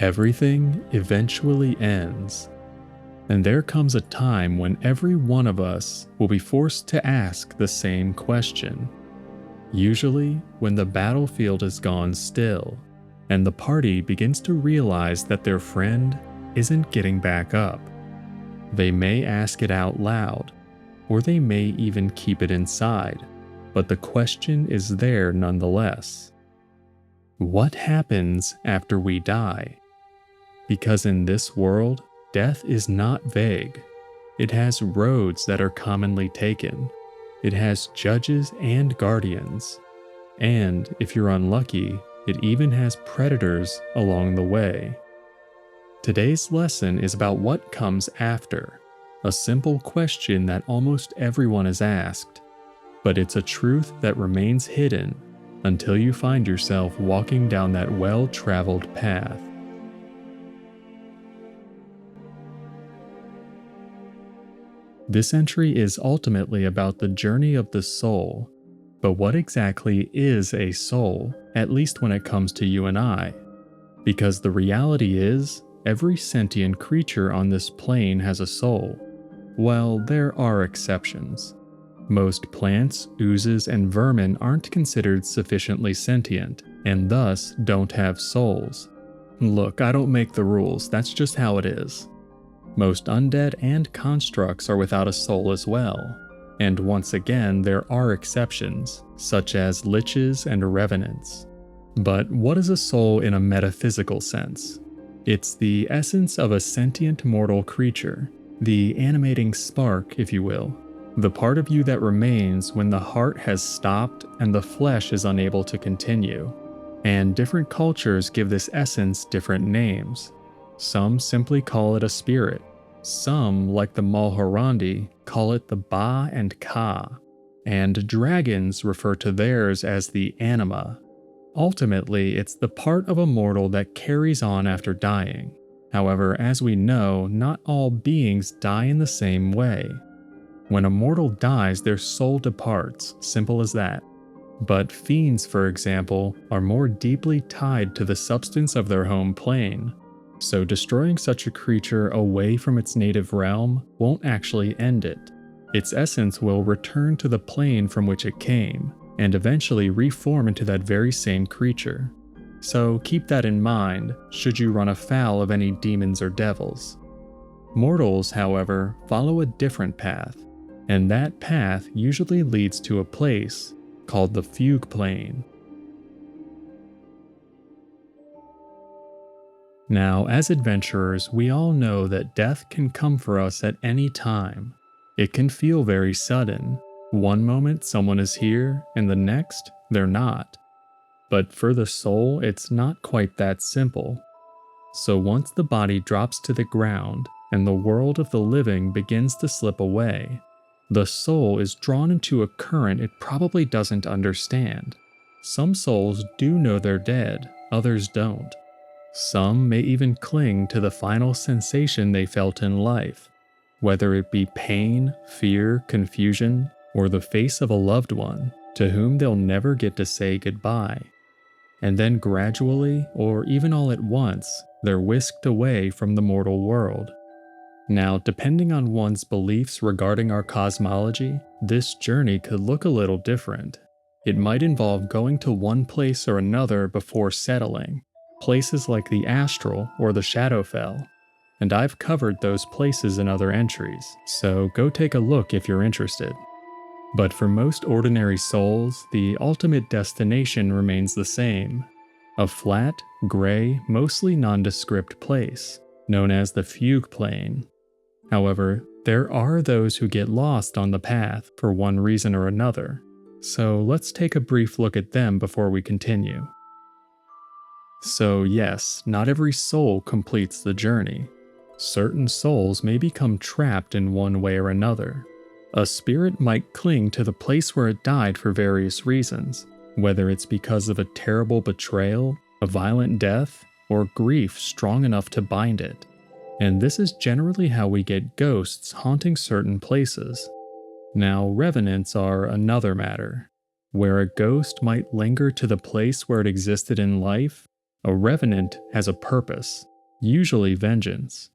Everything eventually ends, and there comes a time when every one of us will be forced to ask the same question. Usually when the battlefield is gone still, and the party begins to realize that their friend isn't getting back up. They may ask it out loud, or they may even keep it inside, but the question is there nonetheless. What happens after we die? Because in this world, death is not vague. It has roads that are commonly taken. It has judges and guardians. And if you're unlucky, it even has predators along the way. Today's lesson is about what comes after, a simple question that almost everyone is asked, but it's a truth that remains hidden until you find yourself walking down that well-traveled path. This entry is ultimately about the journey of the soul, but what exactly is a soul, at least when it comes to you and I? Because the reality is, every sentient creature on this plane has a soul. Well, there are exceptions. Most plants, oozes, and vermin aren't considered sufficiently sentient, and thus don't have souls. Look, I don't make the rules, that's just how it is. Most undead and constructs are without a soul as well. And once again, there are exceptions, such as liches and revenants. But what is a soul in a metaphysical sense? It's the essence of a sentient mortal creature, the animating spark, if you will, the part of you that remains when the heart has stopped and the flesh is unable to continue. And different cultures give this essence different names. Some simply call it a spirit. Some, like the Malhorandi, call it the Ba and Ka, and dragons refer to theirs as the anima. Ultimately, it's the part of a mortal that carries on after dying. However, as we know, not all beings die in the same way. When a mortal dies, their soul departs, simple as that. But fiends, for example, are more deeply tied to the substance of their home plane. So destroying such a creature away from its native realm won't actually end it. Its essence will return to the plane from which it came, and eventually reform into that very same creature. So keep that in mind should you run afoul of any demons or devils. Mortals, however, follow a different path, and that path usually leads to a place called the Fugue Plane. Now, as adventurers, we all know that death can come for us at any time. It can feel very sudden. One moment someone is here, and the next, they're not. But for the soul, it's not quite that simple. So once the body drops to the ground, and the world of the living begins to slip away, the soul is drawn into a current it probably doesn't understand. Some souls do know they're dead, others don't. Some may even cling to the final sensation they felt in life, whether it be pain, fear, confusion, or the face of a loved one to whom they'll never get to say goodbye. And then gradually, or even all at once, they're whisked away from the mortal world. Now, depending on one's beliefs regarding our cosmology, this journey could look a little different. It might involve going to one place or another before settling, places like the Astral or the Shadowfell, and I've covered those places in other entries, so go take a look if you're interested. But for most ordinary souls, the ultimate destination remains the same, a flat, gray, mostly nondescript place, known as the Fugue Plane. However, there are those who get lost on the path for one reason or another, so let's take a brief look at them before we continue. So yes, not every soul completes the journey. Certain souls may become trapped in one way or another. A spirit might cling to the place where it died for various reasons, whether it's because of a terrible betrayal, a violent death, or grief strong enough to bind it. And this is generally how we get ghosts haunting certain places. Now, revenants are another matter, where a ghost might linger to the place where it existed in life, A revenant has a purpose, usually vengeance.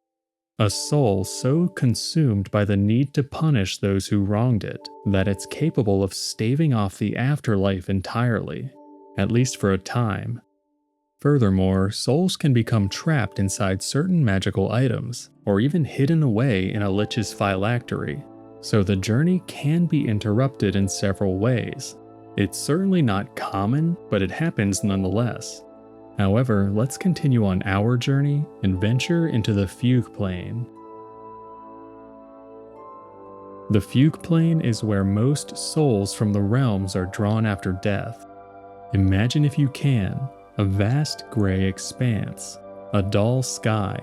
A soul so consumed by the need to punish those who wronged it that it's capable of staving off the afterlife entirely, at least for a time. Furthermore, souls can become trapped inside certain magical items, or even hidden away in a lich's phylactery, so the journey can be interrupted in several ways. It's certainly not common, but it happens nonetheless. However, let's continue on our journey and venture into the Fugue Plane. The Fugue Plane is where most souls from the realms are drawn after death. Imagine, if you can, a vast gray expanse, a dull sky,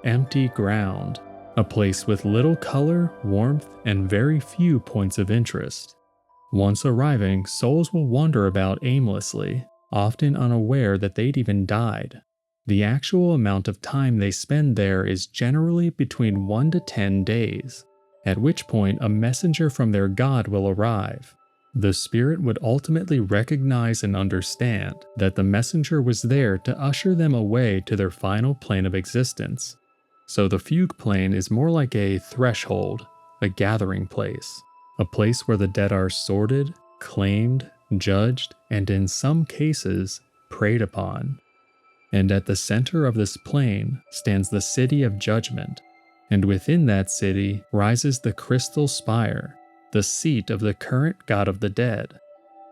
empty ground, a place with little color, warmth, and very few points of interest. Once arriving, souls will wander about aimlessly, often unaware that they'd even died. The actual amount of time they spend there is generally between 1 to 10 days, at which point a messenger from their god will arrive. The spirit would ultimately recognize and understand that the messenger was there to usher them away to their final plane of existence. So the Fugue Plane is more like a threshold, a gathering place, a place where the dead are sorted, claimed, judged, and in some cases, preyed upon. And at the center of this plane stands the City of Judgment, and within that city rises the Crystal Spire, the seat of the current god of the dead.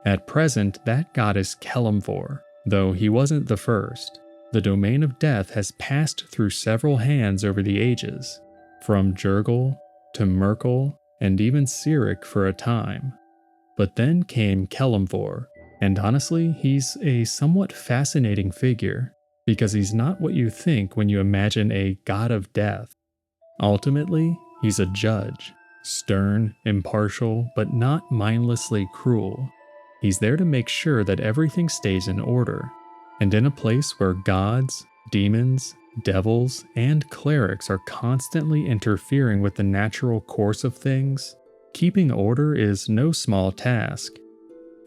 At present, that god is Kelemvor, though he wasn't the first. The domain of death has passed through several hands over the ages, from Jurgul to Morgul and even Cyric for a time. But then came Kelemvor, and honestly, he's a somewhat fascinating figure, because he's not what you think when you imagine a god of death. Ultimately, he's a judge, stern, impartial, but not mindlessly cruel. He's there to make sure that everything stays in order, and in a place where gods, demons, devils, and clerics are constantly interfering with the natural course of things, keeping order is no small task.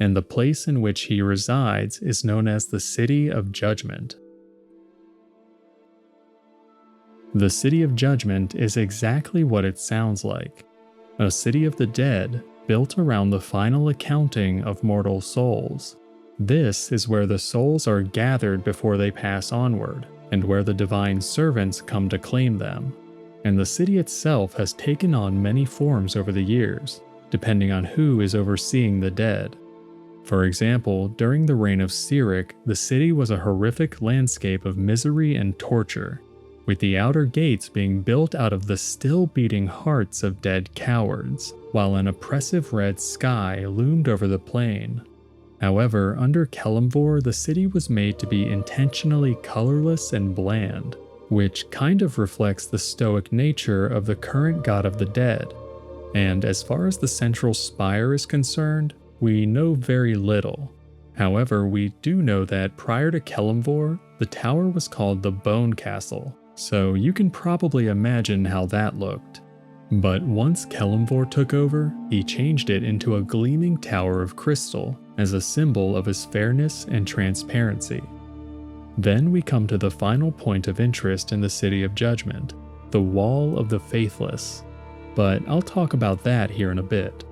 And the place in which he resides is known as the City of Judgment. The City of Judgment is exactly what it sounds like. A city of the dead built around the final accounting of mortal souls. This is where the souls are gathered before they pass onward, and where the divine servants come to claim them. And the city itself has taken on many forms over the years, depending on who is overseeing the dead. For example, during the reign of Cyric, the city was a horrific landscape of misery and torture, with the outer gates being built out of the still beating hearts of dead cowards, while an oppressive red sky loomed over the plain. However, under Kelemvor, the city was made to be intentionally colorless and bland, which kind of reflects the stoic nature of the current god of the dead. And as far as the central spire is concerned, we know very little. However, we do know that prior to Kelemvor, the tower was called the Bone Castle, so you can probably imagine how that looked. But once Kelemvor took over, he changed it into a gleaming tower of crystal as a symbol of his fairness and transparency. Then we come to the final point of interest in the City of Judgment, the Wall of the Faithless. But I'll talk about that here in a bit.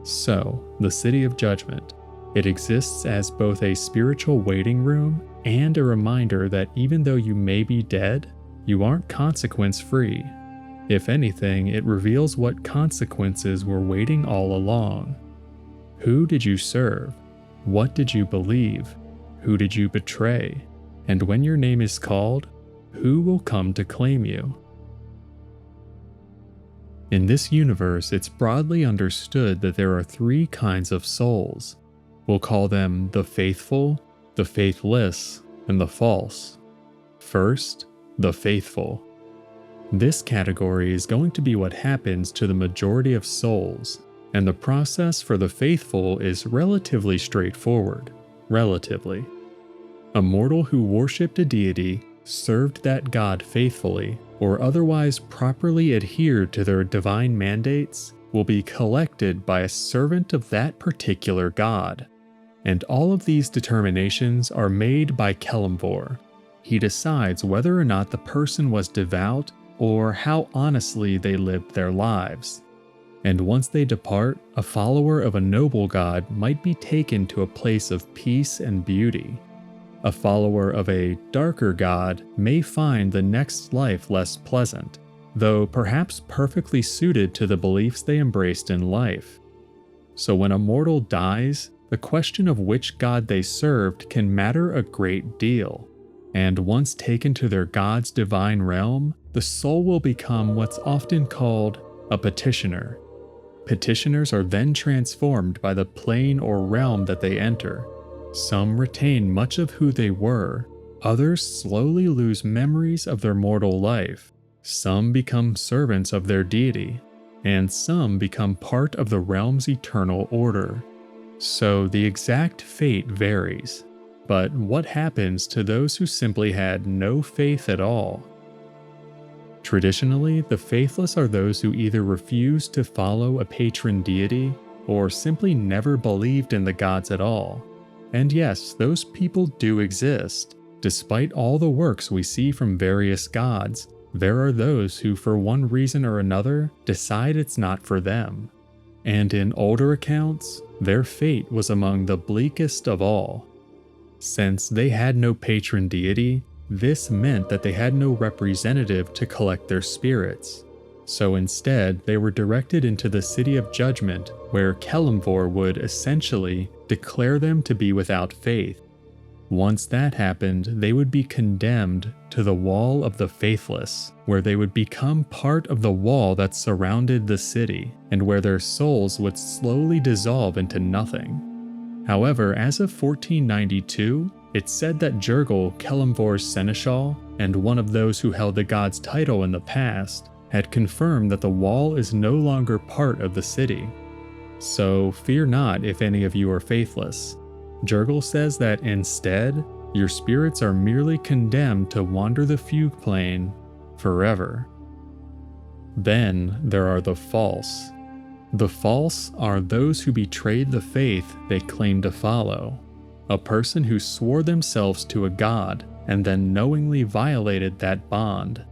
So, the City of Judgment. It exists as both a spiritual waiting room and a reminder that even though you may be dead, you aren't consequence-free. If anything, it reveals what consequences were waiting all along. Who did you serve? What did you believe? Who did you betray? And when your name is called, who will come to claim you? In this universe, it's broadly understood that there are 3 kinds of souls. We'll call them the faithful, the faithless, and the false. First, the faithful. This category is going to be what happens to the majority of souls, and the process for the faithful is relatively straightforward. Relatively. A mortal who worshipped a deity, served that god faithfully, or otherwise properly adhered to their divine mandates, will be collected by a servant of that particular god. And all of these determinations are made by Kelemvor. He decides whether or not the person was devout or how honestly they lived their lives. And once they depart, a follower of a noble god might be taken to a place of peace and beauty. A follower of a darker god may find the next life less pleasant, though perhaps perfectly suited to the beliefs they embraced in life. So when a mortal dies, the question of which god they served can matter a great deal. And once taken to their god's divine realm, the soul will become what's often called a petitioner. Petitioners are then transformed by the plane or realm that they enter. Some retain much of who they were, others slowly lose memories of their mortal life, some become servants of their deity, and some become part of the realm's eternal order. So the exact fate varies. But what happens to those who simply had no faith at all? Traditionally, the faithless are those who either refused to follow a patron deity or simply never believed in the gods at all. And yes, those people do exist. Despite all the works we see from various gods, there are those who for one reason or another decide it's not for them. And in older accounts, their fate was among the bleakest of all. Since they had no patron deity, this meant that they had no representative to collect their spirits. So instead, they were directed into the City of Judgment, where Kelemvor would essentially declare them to be without faith. Once that happened, they would be condemned to the Wall of the Faithless, where they would become part of the wall that surrounded the city, and where their souls would slowly dissolve into nothing. However, as of 1492, it's said that Jurgil, Kelemvor's seneschal, and one of those who held the god's title in the past, had confirmed that the wall is no longer part of the city. So fear not if any of you are faithless. Jurgil says that instead, your spirits are merely condemned to wander the Fugue Plane forever. Then there are the false. The false are those who betrayed the faith they claim to follow. A person who swore themselves to a god and then knowingly violated that bond.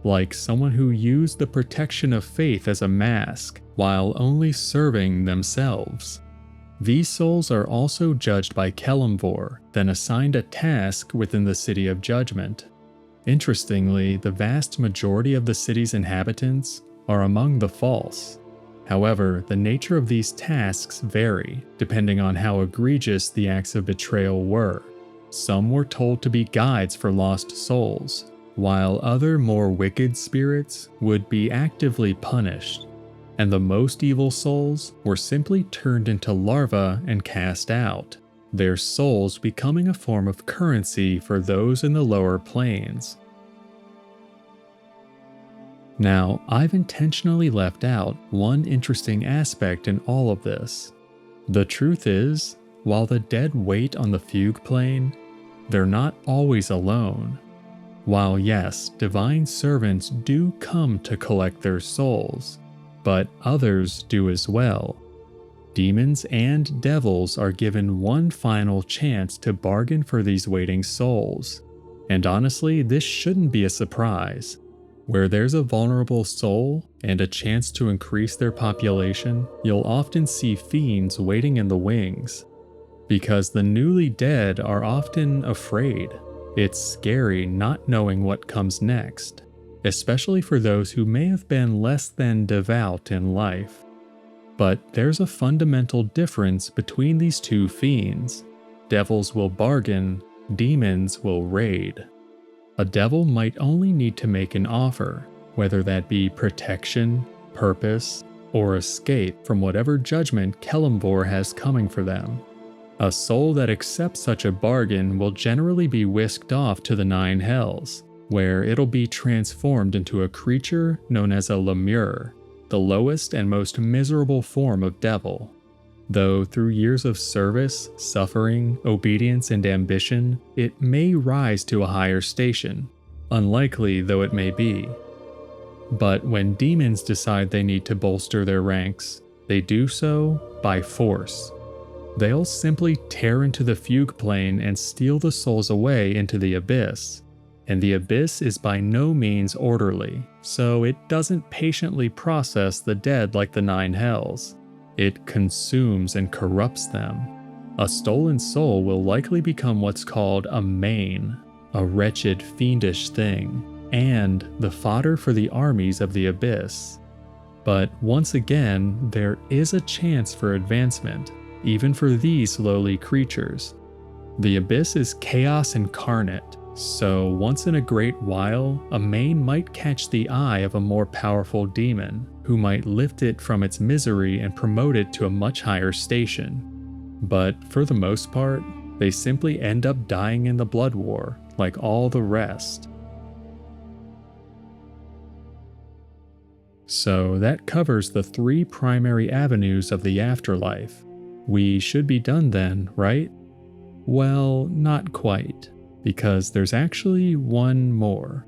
Like someone who used the protection of faith as a mask while only serving themselves. These souls are also judged by Kelemvor, then assigned a task within the City of Judgment. Interestingly, the vast majority of the city's inhabitants are among the false. However, the nature of these tasks vary, depending on how egregious the acts of betrayal were. Some were told to be guides for lost souls, while other more wicked spirits would be actively punished. And the most evil souls were simply turned into larvae and cast out, their souls becoming a form of currency for those in the lower planes. Now, I've intentionally left out one interesting aspect in all of this. The truth is, while the dead wait on the Fugue Plane, they're not always alone. While yes, divine servants do come to collect their souls, but others do as well. Demons and devils are given one final chance to bargain for these waiting souls. And honestly, this shouldn't be a surprise. Where there's a vulnerable soul and a chance to increase their population, you'll often see fiends waiting in the wings. Because the newly dead are often afraid. It's scary not knowing what comes next, especially for those who may have been less than devout in life. But there's a fundamental difference between these two fiends. Devils will bargain, demons will raid. A devil might only need to make an offer, whether that be protection, purpose, or escape from whatever judgment Kelemvor has coming for them. A soul that accepts such a bargain will generally be whisked off to the 9 hells, where it'll be transformed into a creature known as a lemure, the lowest and most miserable form of devil. Though through years of service, suffering, obedience, and ambition, it may rise to a higher station, unlikely though it may be. But when demons decide they need to bolster their ranks, they do so by force. they'll simply tear into the Fugue Plane and steal the souls away into the Abyss. And the Abyss is by no means orderly, so it doesn't patiently process the dead like the Nine Hells. It consumes and corrupts them. A stolen soul will likely become what's called a main, a wretched, fiendish thing, and the fodder for the armies of the Abyss. But once again, there is a chance for advancement, even for these lowly creatures. The Abyss is chaos incarnate, so once in a great while, a main might catch the eye of a more powerful demon, who might lift it from its misery and promote it to a much higher station. But for the most part, they simply end up dying in the blood war, like all the rest. So that covers the 3 primary avenues of the afterlife. We should be done then, right? Well, not quite, because there's actually one more.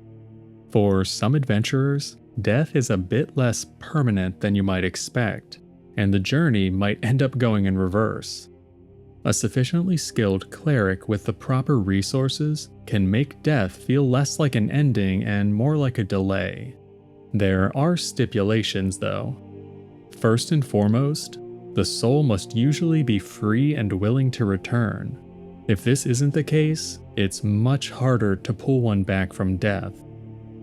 For some adventurers, death is a bit less permanent than you might expect, and the journey might end up going in reverse. A sufficiently skilled cleric with the proper resources can make death feel less like an ending and more like a delay. There are stipulations though. First and foremost, the soul must usually be free and willing to return. If this isn't the case, it's much harder to pull one back from death.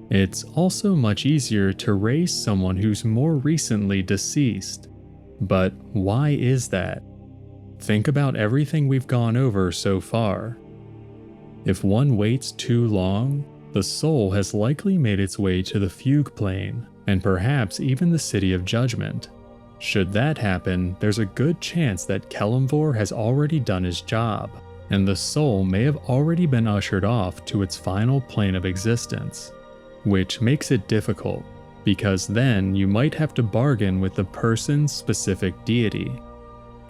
It's also much easier to raise someone who's more recently deceased. But why is that? Think about everything we've gone over so far. If one waits too long, the soul has likely made its way to the Fugue Plane, and perhaps even the City of Judgment. Should that happen, there's a good chance that Kelemvor has already done his job, and the soul may have already been ushered off to its final plane of existence, which makes it difficult, because then you might have to bargain with the person's specific deity.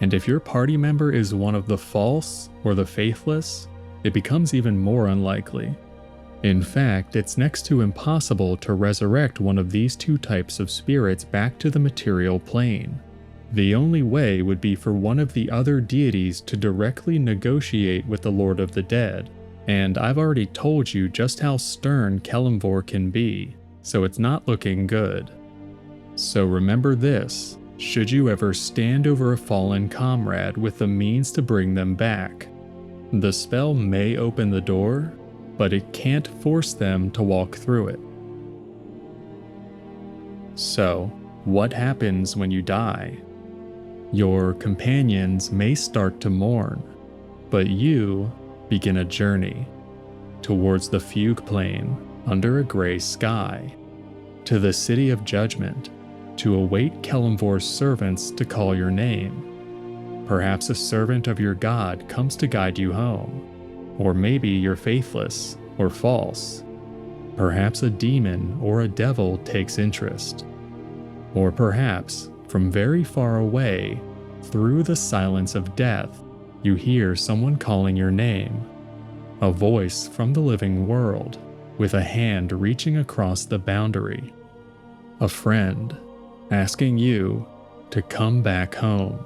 And if your party member is one of the false or the faithless, it becomes even more unlikely. In fact, it's next to impossible to resurrect one of these 2 types of spirits back to the material plane. The only way would be for one of the other deities to directly negotiate with the Lord of the Dead, and I've already told you just how stern Kelemvor can be, so it's not looking good. So remember this, should you ever stand over a fallen comrade with the means to bring them back. The spell may open the door, but it can't force them to walk through it. So, what happens when you die? Your companions may start to mourn, but you begin a journey towards the Fugue Plane under a gray sky, to the City of Judgment, to await Kelemvor's servants to call your name. Perhaps a servant of your god comes to guide you home, or maybe you're faithless or false. Perhaps a demon or a devil takes interest. Or perhaps, from very far away, through the silence of death, you hear someone calling your name. A voice from the living world, with a hand reaching across the boundary. A friend, asking you to come back home.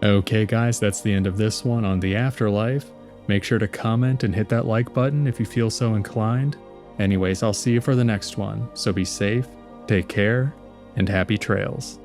Okay guys, that's the end of this one on the Afterlife. Make sure to comment and hit that like button if you feel so inclined. Anyways, I'll see you for the next one, so be safe, take care, and happy trails.